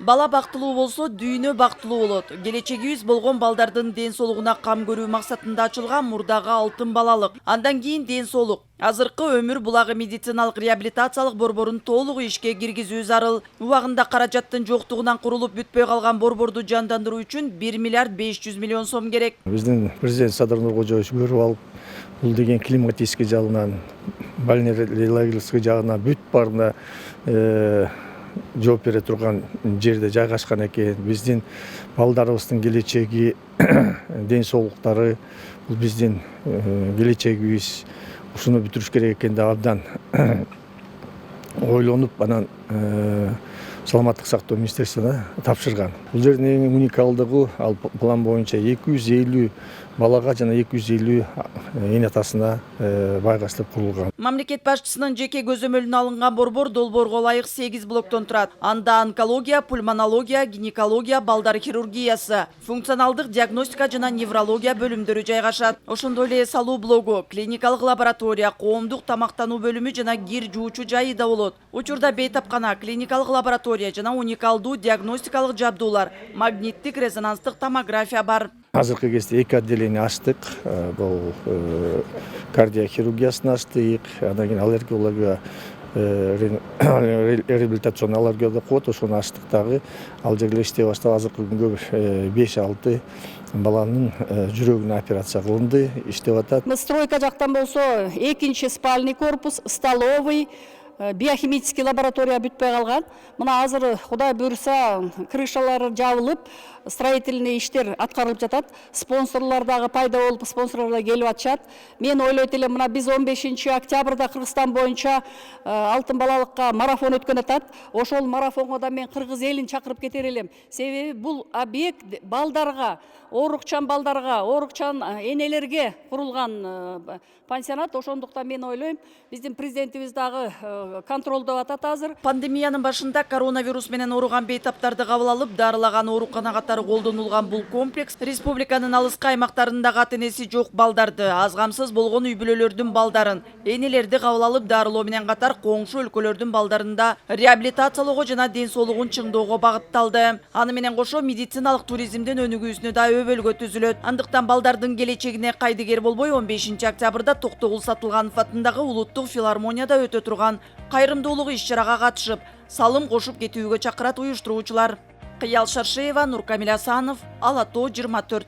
Бала бактылуу болсо, дүйнө бактылуу болот. Келечегибиз болгон балдардын ден соолугуна кам көрүү максатында ачылган мурдагы алтын балалык. Андан кийин ден соолук. Азыркы өмүр булагы медициналык реабилитациялык борборун толук ишке киргизүү зарыл. Убагында каражаттын жоктугунан курулуп бүтпөй калган борборду жандандыруу үчүн 1 миллиард 500 миллион сом керек. Биздин президент Садыр Нуркожоевич көрүп алып, бул деген климатический жагынан, балнеологический жагынан бүт барына жооп бере турган жерде жайгашкан экен. Биздин балдарыбыздын келечеги, ден соолуктары, бул биздин келечегибиз. Ушуну бүтүрүш керек экен деп абдан ойлонуп, анан саламаттык сактоо министерствосуна тапшырган. Бул жердин эң уникалдыгы, ал план боюнча 250 балага жана 250 эне атасына байгаштап курулган. Мамлекет башчысынын жеке көзөмөлүнө алынган борбор долбоорго ылайык 8 блоктон турат. Анда онкология, пульмонология, гинекология, балдар хирургиясы, функционалдык диагностика жана неврология бөлүмдөрү жайгашат. Ошондой эле салуу блогу, клиникалык лаборатория, коомдук тамактануу бөлүмү жана кир жуучу жайы да болот. Учурда бейтапкана, клиникалык лаборатория жана уникалдуу диагностикалык жабдуулар, магниттик резонанстык томография бар. Азыркы кезде 2 отделение ачтык. Бул кардиохирургиясын ачтык, андан кийин аллергология, реабилитационный аллергия коет, ошону ачтык дагы. Ал жерде иштей баштап, азыркы күнгө 5-6 баланын жүрөгүнө операция кылынды, иштеп атат. Стройка жактан болсо, 2-чи спальный корпус, столовый, биохимический лаборатория бүтпөй калган. Мына азыр Кудай буйруса крышалары жабылып, строительный иштер аткарылып жатат. Спонсорлор дагы пайда болуп, спонсорлор да келип атышат. Мен ойлойт элем, мына биз 15 октябрда Кыргызстан боюнча алтын балалыкка марафон өткөн атат. Ошол марафонго да мен кыргыз элин чакырып кетер элем. Себеби бул объект балдарга, оорукчан балдарга, оорукчан энелерге курулган пансионат. Ошондуктан мен ойлойм, биздин президентибиз дагы контролдоп атат азыр. Пандемиянын башында коронавирус менен ооруган бейтаптарды кабыл алып, дарылаган оорукана катары колдонулган бул комплекс республиканын алыскы аймактарындагы ата-энеси жок балдарды, аз камсыз болгон үй бүлөлөрдүн балдарын, энелерди кабыл алып дарылоо менен катар коңшу өлкөлөрдүн балдарында реабилитациялоого жана ден соолугун чыңдоого багытталды. Аны менен кошо медициналык туризмдин өнүгүүсүнө да өбөлгө түзүлөт. Андыктан балдардын келечегине кайдыгер болбой 15 октябрда Токтогул Сатылганов атындагы улуттук филармонияда өтө турган кайрымдуулук иш-чарага катышып, салым кошуп кетүүгө чакырат уюштуруучулар. Кыял Шаршеева, Нуркамил Асанов, Ала Тоо 24.